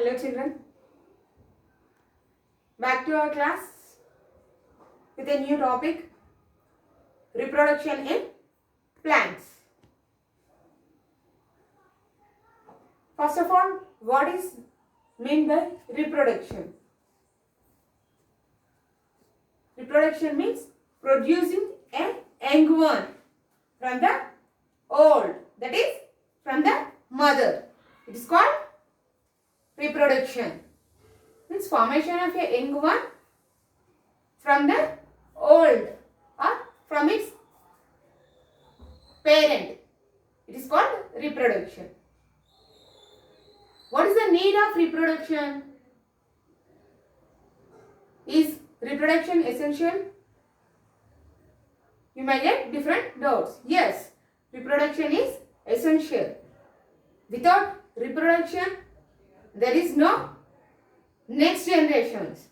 Hello children, back to our class with a new topic, reproduction in plants. First of all, what is meant by reproduction? Reproduction means producing a young one from the old, that is from the mother. It is called reproduction. Means formation of a young one from the old or from its parent. It is called reproduction. What is the need of reproduction? Is reproduction essential? You may get different doubts. Yes, reproduction is essential. Without reproduction, there is no next generations.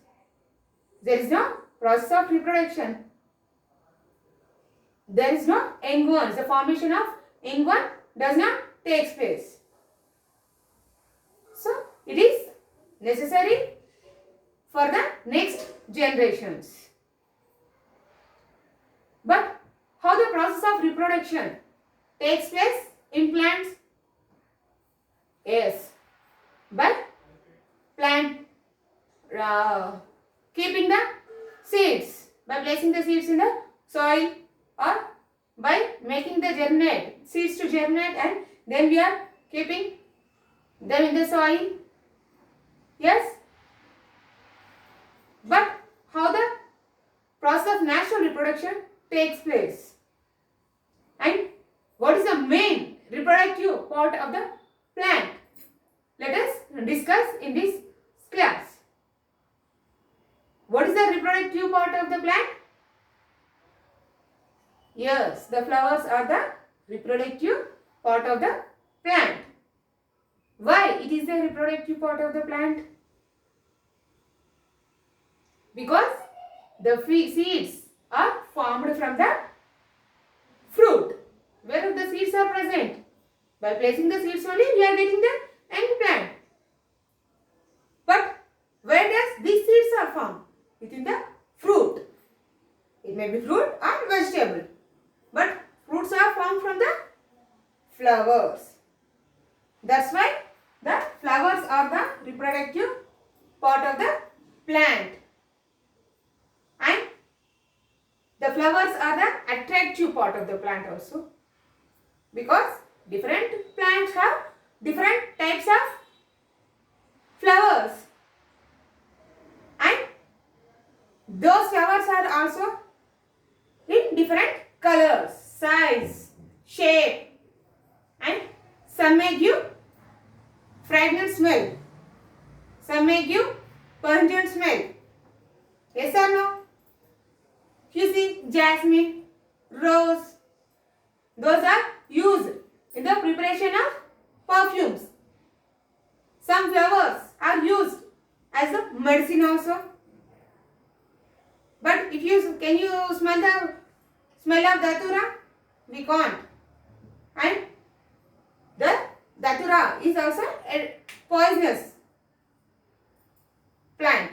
There is no process of reproduction. There is no young ones. The formation of young one does not take place. So, it is necessary for the next generations. But how the process of reproduction takes place in plants? Yes, by plant keeping the seeds, by placing the seeds in the soil or by making the seeds to germinate, and then we are keeping them in the soil. Yes, but how the process of natural reproduction takes place and what is the main reproductive part of the plant? Let us discuss in this class. What is the reproductive part of the plant? Yes, the flowers are the reproductive part of the plant. Why it is the reproductive part of the plant? Because the seeds are formed from the fruit. Where the seeds are present? By placing the seeds only, we are getting the young plant. But where does these seeds are formed? Within the fruit. It may be fruit or vegetable. But fruits are formed from the flowers. That's why the flowers are the reproductive part of the plant. And the flowers are the attractive part of the plant also. Because different plants have different types of flowers. And those flowers are also in different colors, size, shape, and some may give fragrant smell. Some may give pungent smell. Yes or no? You see, jasmine, rose, those are used in the preparation of perfumes. Some flowers are used as a medicine also. But can you smell the smell of datura? We can't. And the datura is also a poisonous plant.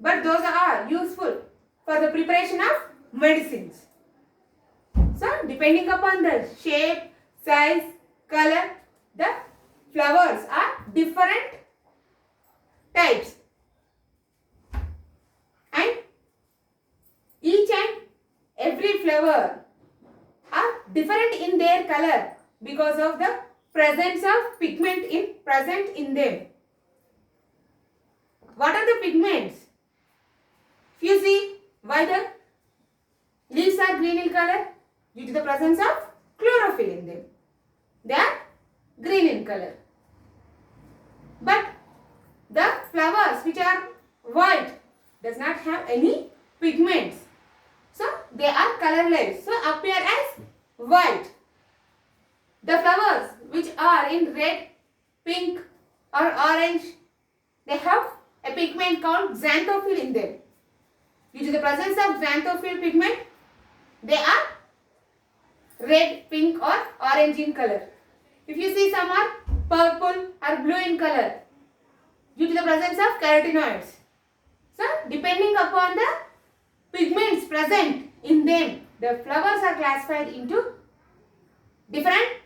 But those are useful for the preparation of medicines. So, depending upon the shape, size, color, the flowers are different types. And each and every flower are different in their color because of the presence of pigment present in them. What are the pigments? If you see why the leaves are green in color, due to the presence of chlorophyll in them. They are green in color. But the flowers which are white does not have any pigments. So they are colorless. So appear as white. The flowers which are in red, pink or orange, they have a pigment called xanthophyll in them. Due to the presence of xanthophyll pigment, they are red, pink or orange in color. If you see some are purple or blue in color due to the presence of carotenoids. So, depending upon the pigments present in them, the flowers are classified into different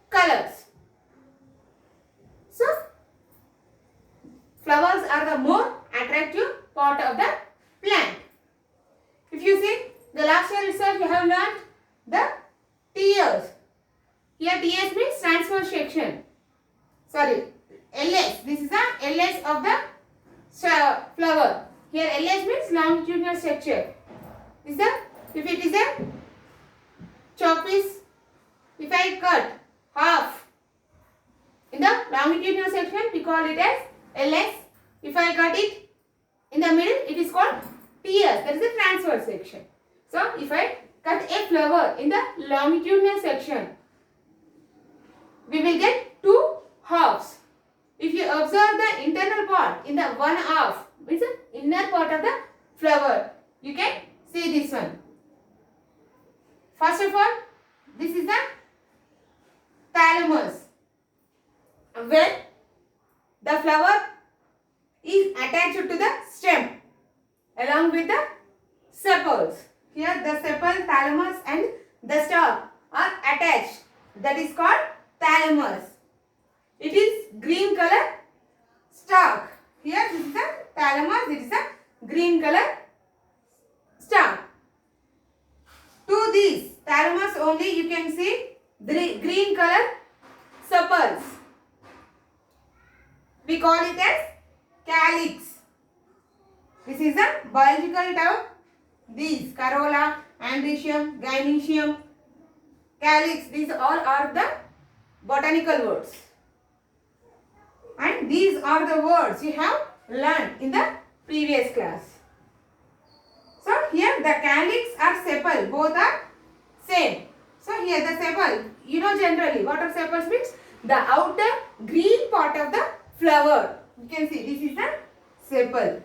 colors. So, flowers are the more attractive part of the plant. If you see, the last year itself you have learned the tiers. Here TS means transverse section. Sorry, LS. This is the LS of the flower. Here LS means longitudinal structure. Is that if it is a chalk piece, if I cut half in the longitudinal section, we call it as LS. If I cut it in the middle, it is called TS. That is the transverse section. So if I cut a flower in the longitudinal section, we will get two halves. If you observe the internal part in the one half, which is the inner part of the flower, you can see this one. First of all, this is the thalamus, where the flower is attached to the stem along with the sepals. Here the sepal, thalamus and the stalk are attached. That is called thalamus. It is green color stalk. Here this is the thalamus, this is the green color stalk. To these thalamus only you can see the green color sepals. We call it as calyx. This is the biological term. These corolla, androecium, gynoecium, calyx, these all are the botanical words. And these are the words you have learned in the previous class. So here the calyx or sepal, both are same. So here the sepal, you know generally what are sepals means? The outer green part of the flower. You can see this is the sepal.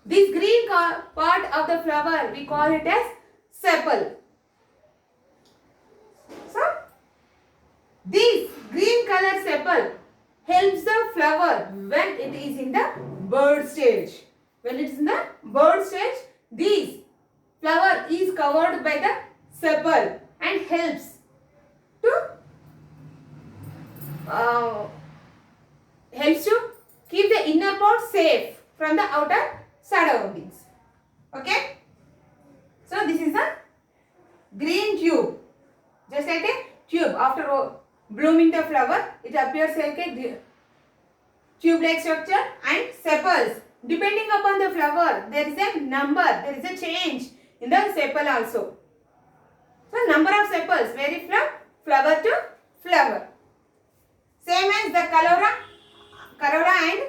This green part of the flower we call it as sepal. So this green color sepal helps the flower when it is in the bud stage. When it is in the bud stage, this flower is covered by the sepal and helps to keep the inner part safe from the outer surroundings. Okay. So this is the green tube. Just like a tube. After blooming the flower, it appears like a tube-like structure and sepals. Depending upon the flower, there is a number, there is a change in the sepal also. So number of sepals vary from flower to flower. Same as the corolla and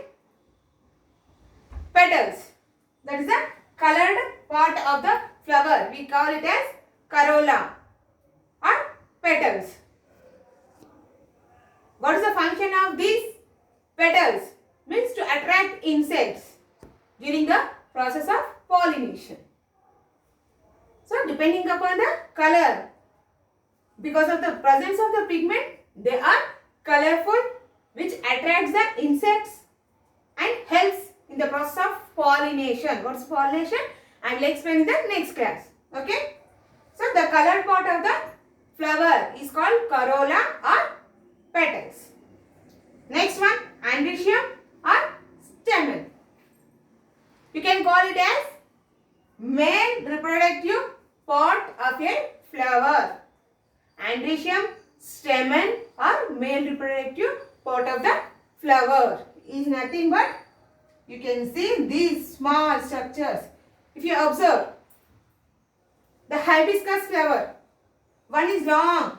petals. That is the colored part of the flower. We call it as corolla or petals. What is the function of these petals? Means to attract insects during the process of pollination. So depending upon the color, because of the presence of the pigment, they are colorful, which attracts the insects and helps in the process of pollination. What is pollination? I will explain in the next class. Okay. So the colored part of the flower is called corolla or petals. Next one, androecium or stamen. You can call it as male reproductive part of a flower. Androecium, stamen or male reproductive part of the flower is nothing but, you can see these small structures. If you observe the hibiscus flower, one is long.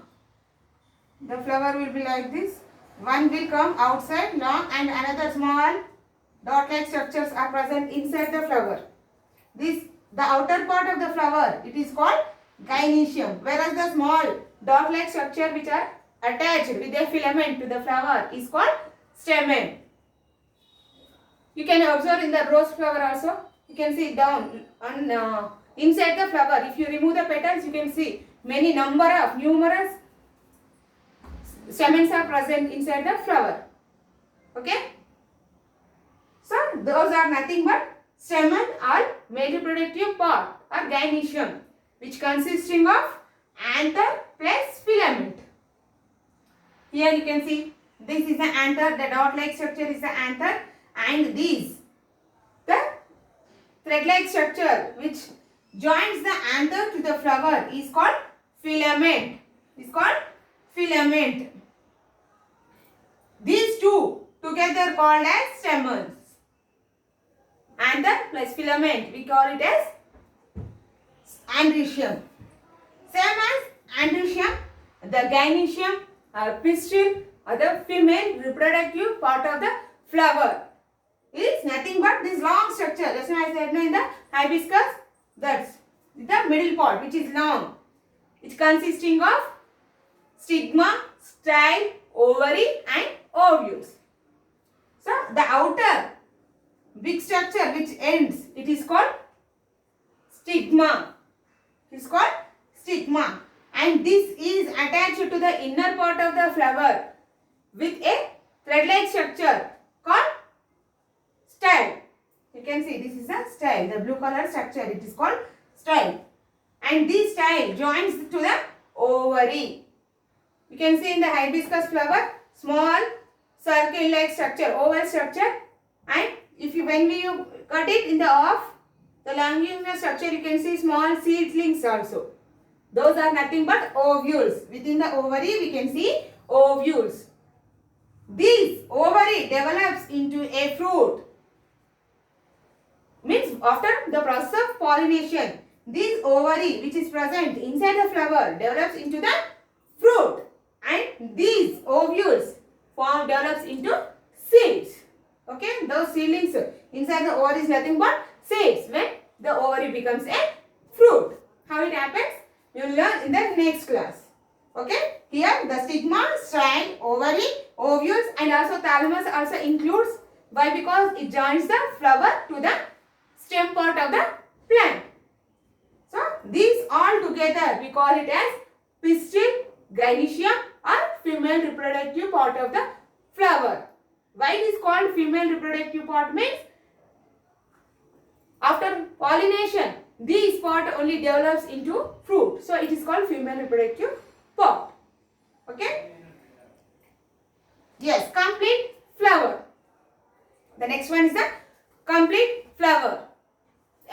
The flower will be like this. One will come outside long and another small dot-like structures are present inside the flower. The outer part of the flower, it is called gynoecium, whereas the small dot-like structure which are attached with a filament to the flower is called stamen. You can observe in the rose flower also. You can see down on inside the flower. If you remove the petals, you can see numerous stamens are present inside the flower. Okay. So those are nothing but stamen or male reproductive part or gynoecium, which consisting of anther plus filament. Here you can see this is the anther, the dot-like structure is the anther, and these the thread-like structure which joins the anther to the flower is called filament. Is called filament. These two together called as stamens. Anther plus filament, we call it as androecium. Same as androecium, the gynoecium or pistil or the female reproductive part of the flower is nothing but this long structure. Just as I said in the hibiscus, that's the middle part which is long. It's consisting of stigma, style, ovary and ovules. So the outer big structure which ends, it is called stigma. It is called stigma, and this is attached to the inner part of the flower with a thread-like structure called style. You can see this is a style, the blue color structure, it is called style, and this style joins to the ovary. You can see in the hibiscus flower small circle-like structure, oval structure, and if you when we cut it in the off, the longitudinal structure, you can see small seedlings also. Those are nothing but ovules. Within the ovary we can see ovules. This ovary develops into a fruit. Means after the process of pollination, this ovary which is present inside the flower develops into the fruit, and these ovules develops into seeds. Okay, those seedlings inside the ovary is nothing but seeds when the ovary becomes a fruit. How it happens, you will learn in the next class. Okay, here the stigma, style, ovary, ovules and also thalamus also includes. Why? Because it joins the flower to the stem part of the plant. So these all together we call it as pistil, gynoecium or female reproductive part of the flower. Why it is called female reproductive part means after pollination this part only develops into fruit. So it is called female reproductive part. Okay. Yes, complete flower. The next one is the complete flower.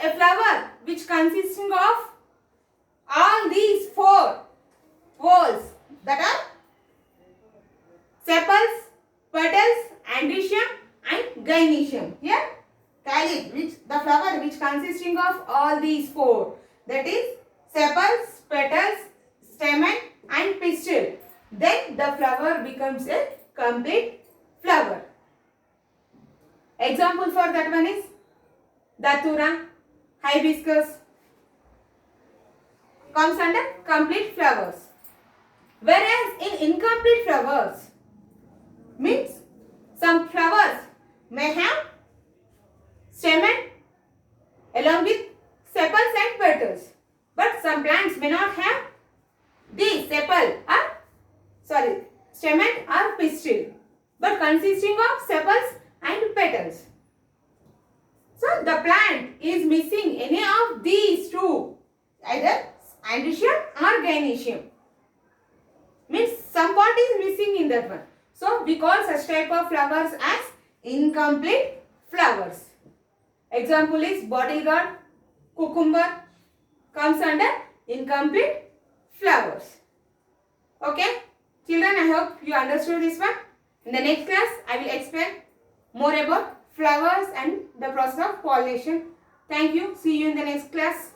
A flower which consisting of all these four whorls, that are sepals, petals, androecium and gynoecium. Here calyx, which the flower which consisting of all these four, that is sepals, petals, stamen and pistil. Then the flower becomes a complete flower. Example for that one is datura, hibiscus comes under complete flowers. Whereas in incomplete flowers means some flowers may have stamen along with sepals and petals, but some plants may not have the stamen or pistil, but consisting of sepals and petals. So the plant is missing any of these two, either androecium or gynoecium. Means some part is missing in that one. So we call such type of flowers as incomplete flowers. Example is bottle gourd, cucumber comes under incomplete flowers. Okay, children, I hope you understood this one. In the next class, I will explain more about flowers and the process of pollination. Thank you. See you in the next class.